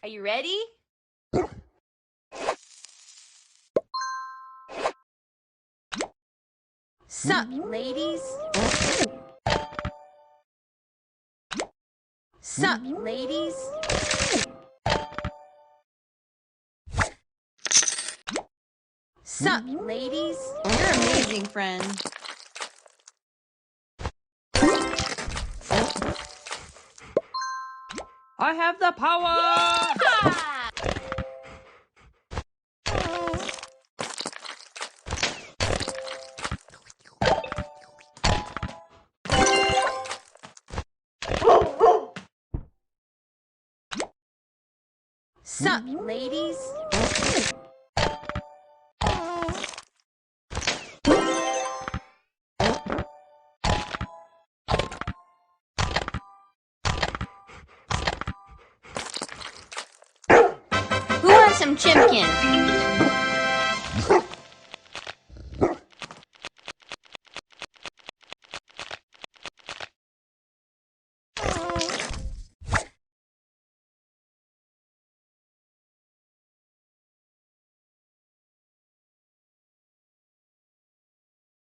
Are you ready? Sup, ladies? Sup, ladies? Sup, ladies? You're amazing, friend. I have the power! Yeah! Sup, ladies? Who wants some chimpkin?